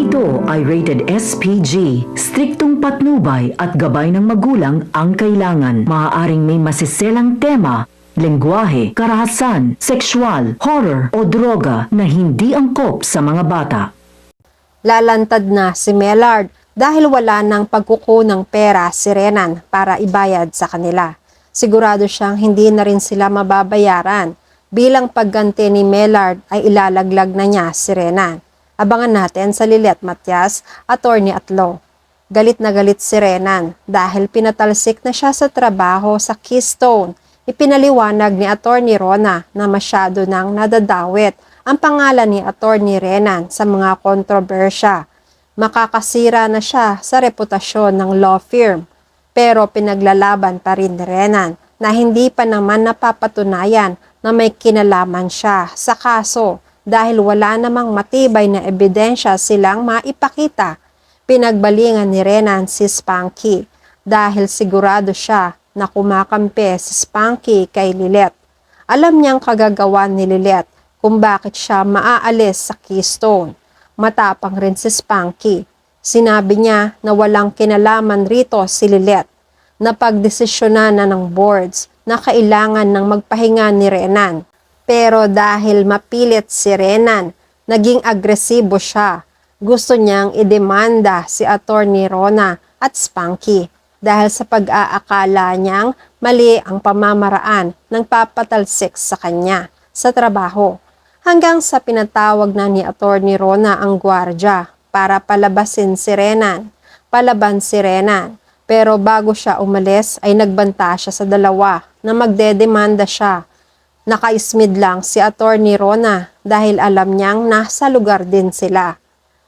Ito ay rated SPG. Striktong patnubay at gabay ng magulang ang kailangan. Maaaring may masiselang tema, lengguwahe, karahasan, sexual, horror o droga na hindi angkop sa mga bata. Lalantad na si Mellard dahil wala ng pagkukunang pera si Renan para ibayad sa kanila. Sigurado siyang hindi na rin sila mababayaran. Bilang pagganti ni Mellard ay ilalaglag na niya si Renan. Abangan natin sa Lilet Matias, Attorney at Law. Galit na galit si Renan dahil pinatalsik na siya sa trabaho sa Keystone. Ipinaliwanag ni Attorney Rona na masyado nang nadadawit ang pangalan ni Attorney Renan sa mga kontrobersya. Makakasira na siya sa reputasyon ng law firm. Pero pinaglalaban pa rin ni Renan na hindi pa naman napapatunayan na may kinalaman siya sa kaso dahil wala namang matibay na ebidensya silang maipakita. Pinagbalingan ni Renan si Spanky dahil sigurado siya na kumakampi si Spanky kay Lilet. Alam niyang kagagawan ni Lilet kung bakit siya maaalis sa Keystone. Matapang rin si Spanky. Sinabi niya na walang kinalaman rito si Lilet. Napagdesisyonan na ng boards na kailangan ng magpahinga ni Renan. Pero dahil mapilit si Renan, naging agresibo siya. Gusto niyang idemanda si Attorney Rona at Spanky dahil sa pag-aakala niyang mali ang pamamaraan ng papatalsik sa kanya sa trabaho. Hanggang sa pinatawag na ni Attorney Rona ang gwardya para palabasin si Renan. Palaban si Renan, pero bago siya umalis ay nagbanta siya sa dalawa na magdedemanda siya. Nakaismid lang si Attorney Rona dahil alam niyang nasa lugar din sila.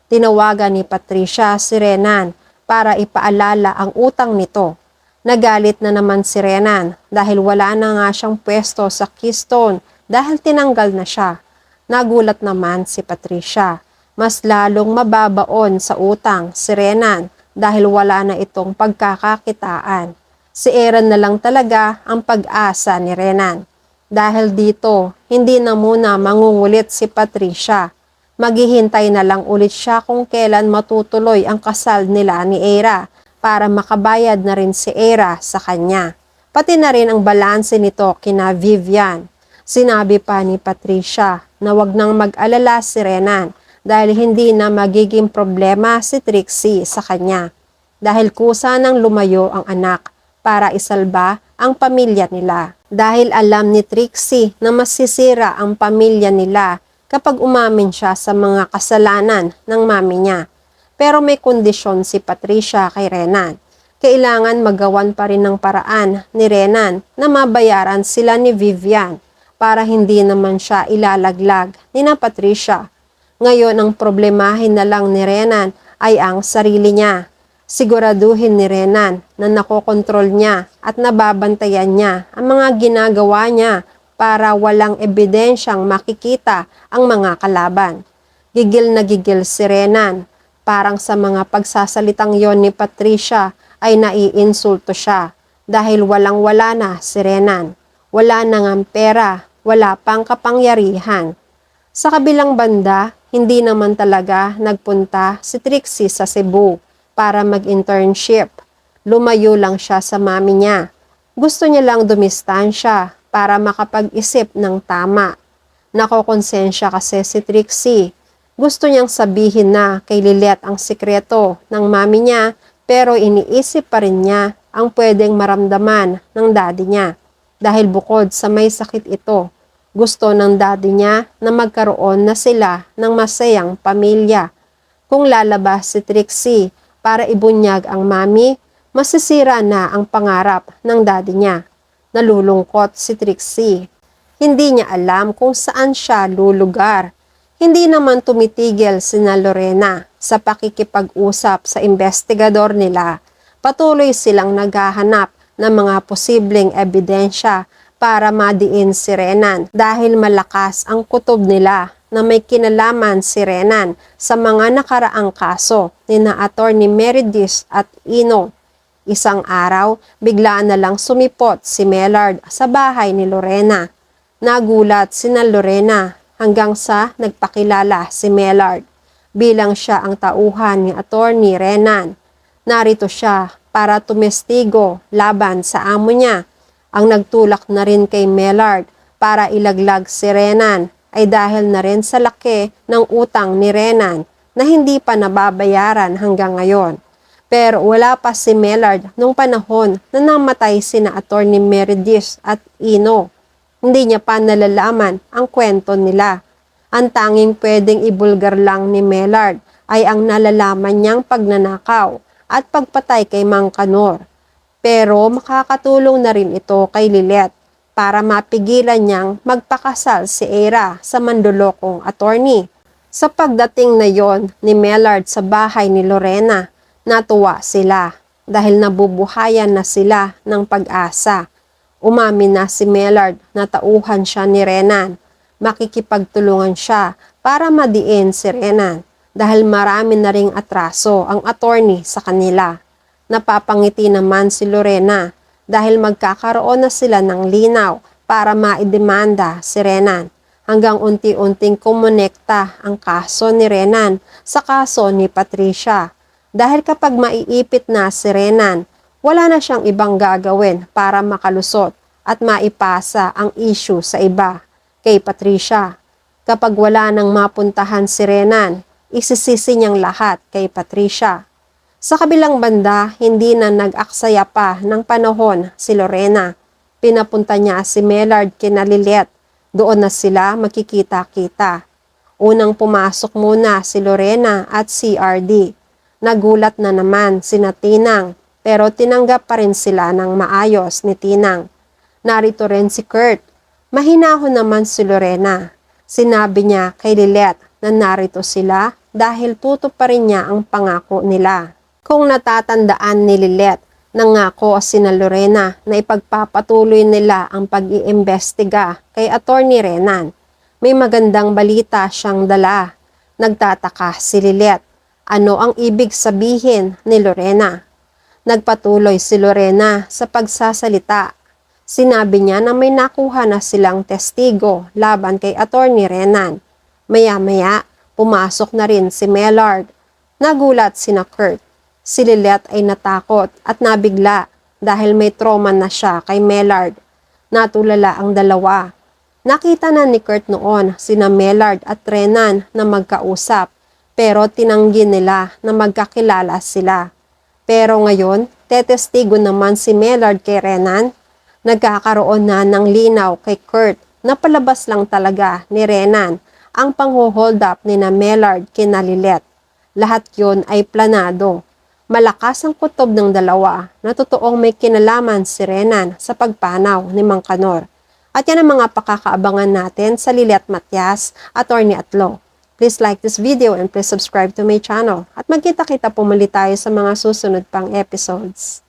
Tinawagan ni Patricia si Renan para ipaalala ang utang nito. Nagalit na naman si Renan dahil wala na nga siyang pwesto sa Keystone dahil tinanggal na siya. Nagulat naman si Patricia. Mas lalong mababaon sa utang si Renan dahil wala na itong pagkakakitaan. Si Aaron na lang talaga ang pag-asa ni Renan. Dahil dito, hindi na muna mangungulit si Patricia. Maghihintay na lang ulit siya kung kailan matutuloy ang kasal nila ni Era para makabayad na rin si Era sa kanya. Pati na rin ang balanse nito kina Vivian. Sinabi pa ni Patricia na wag nang mag-alala si Renan dahil hindi na magiging problema si Trixie sa kanya. Dahil kusa nang lumayo ang anak para isalba ang pamilya nila. Dahil alam ni Trixie na masisira ang pamilya nila kapag umamin siya sa mga kasalanan ng mami niya. Pero may kondisyon si Patricia kay Renan. Kailangan magawan pa rin ng paraan ni Renan na mabayaran sila ni Vivian para hindi naman siya ilalaglag ni na Patricia. Ngayon ang problemahin na lang ni Renan ay ang sarili niya. Siguraduhin ni Renan na nakokontrol niya at nababantayan niya ang mga ginagawa niya para walang ebidensyang makikita ang mga kalaban. Gigil na gigil si Renan. Parang sa mga pagsasalitang yon ni Patricia ay naiinsulto siya dahil walang-wala na si Renan. Wala na ngang pera, wala pang kapangyarihan. Sa kabilang banda, hindi naman talaga nagpunta si Trixie sa Cebu para mag-internship. Lumayo lang siya sa mami niya. Gusto niya lang dumistansya para makapag-isip ng tama. Nakokonsensya kasi si Trixie. Gusto niyang sabihin na kay Lilet ang sikreto ng mami niya pero iniisip pa rin niya ang pwedeng maramdaman ng daddy niya. Dahil bukod sa may sakit ito, gusto ng daddy niya na magkaroon na sila ng masayang pamilya. Kung lalabas si Trixie para ibunyag ang mami, masisira na ang pangarap ng daddy niya. Nalulungkot si Trixie. Hindi niya alam kung saan siya lulugar. Hindi naman tumitigil sina Lorena sa pakikipag-usap sa investigador nila. Patuloy silang naghahanap ng mga posibleng ebidensya para madiin si Renan dahil malakas ang kutob nila na may kinalaman si Renan sa mga nakaraang kaso ni na Attorney Meredith at Ino. Isang araw, biglaan na lang sumipot si Mellard sa bahay ni Lorena. Nagulat sina Lorena hanggang sa nagpakilala si Mellard. bilang siya ang tauhan ni Attorney Renan. Narito siya para tumestigo laban sa amo niya. Ang nagtulak na rin kay Mellard para ilaglag si Renan ay dahil na rin sa laki ng utang ni Renan na hindi pa nababayaran hanggang ngayon. Pero wala pa si Mellard nung panahon na namatay sina Attorney Meredith at Ino. Hindi niya pa nalalaman ang kwento nila. Ang tanging pwedeng ibulgar lang ni Mellard ay ang nalalaman niyang pagnanakaw at pagpatay kay Mang Kanor. Pero makakatulong na rin ito kay Lilet para mapigilan niyang magpakasal si Eira sa mandulokong attorney. Sa pagdating na yon ni Mellard sa bahay ni Lorena, natuwa sila dahil nabubuhayan na sila ng pag-asa. Umamin na si Mellard na tauhan siya ni Renan. Makikipagtulungan siya para madiin si Renan dahil marami na ring atraso ang attorney sa kanila. Napapangiti naman si Lorena dahil magkakaroon na sila ng linaw para maidemanda si Renan hanggang unti-unting kumonekta ang kaso ni Renan sa kaso ni Patricia. Dahil kapag maiipit na si Renan, wala na siyang ibang gagawin para makalusot at maipasa ang issue sa iba, kay Patricia. Kapag wala nang mapuntahan si Renan, isisisi niyang lahat kay Patricia. Sa kabilang banda, hindi na nag-aksaya pa ng panahon si Lorena. Pinapunta niya si Mellard kina Lilet. Doon na sila makikita-kita. Unang pumasok muna si Lorena at si RD. Nagulat na naman si Tinang, pero tinanggap pa rin sila ng maayos ni Tinang. Narito rin si Kurt. Mahinahon naman si Lorena. Sinabi niya kay Lilet na narito sila dahil tutuparin niya ang pangako nila. Kung natatandaan ni Lilet, nangako sina Lorena na ipagpapatuloy nila ang pag-iimbestiga kay Attorney Renan. May magandang balita siyang dala. Nagtataka si Lilet. Ano ang ibig sabihin ni Lorena? Nagpatuloy si Lorena sa pagsasalita. Sinabi niya na may nakuha na silang testigo laban kay Attorney Renan. Maya-maya, pumasok na rin si Mellard. Nagulat sina Kurt. Si Lilet ay natakot at nabigla dahil may trauma na siya kay Mellard. Natulala ang dalawa. Nakita na ni Kurt noon sina Mellard at Renan na magkausap pero tinanggi nila na magkakilala sila. Pero ngayon, tetestigo naman si Mellard kay Renan. Nagkakaroon na ng linaw kay Kurt na palabas lang talaga ni Renan ang pang-hold up ni na Mellard kina Lilet. Lahat yon ay planado. Malakas ang kutob ng dalawa na totoong may kinalaman si Renan sa pagpanaw ni Mang Kanor. At yan ang mga pakakaabangan natin sa Lilet Matias, Attorney at Law. Please like this video and please subscribe to my channel. At magkita-kita po muli tayo sa mga susunod pang episodes.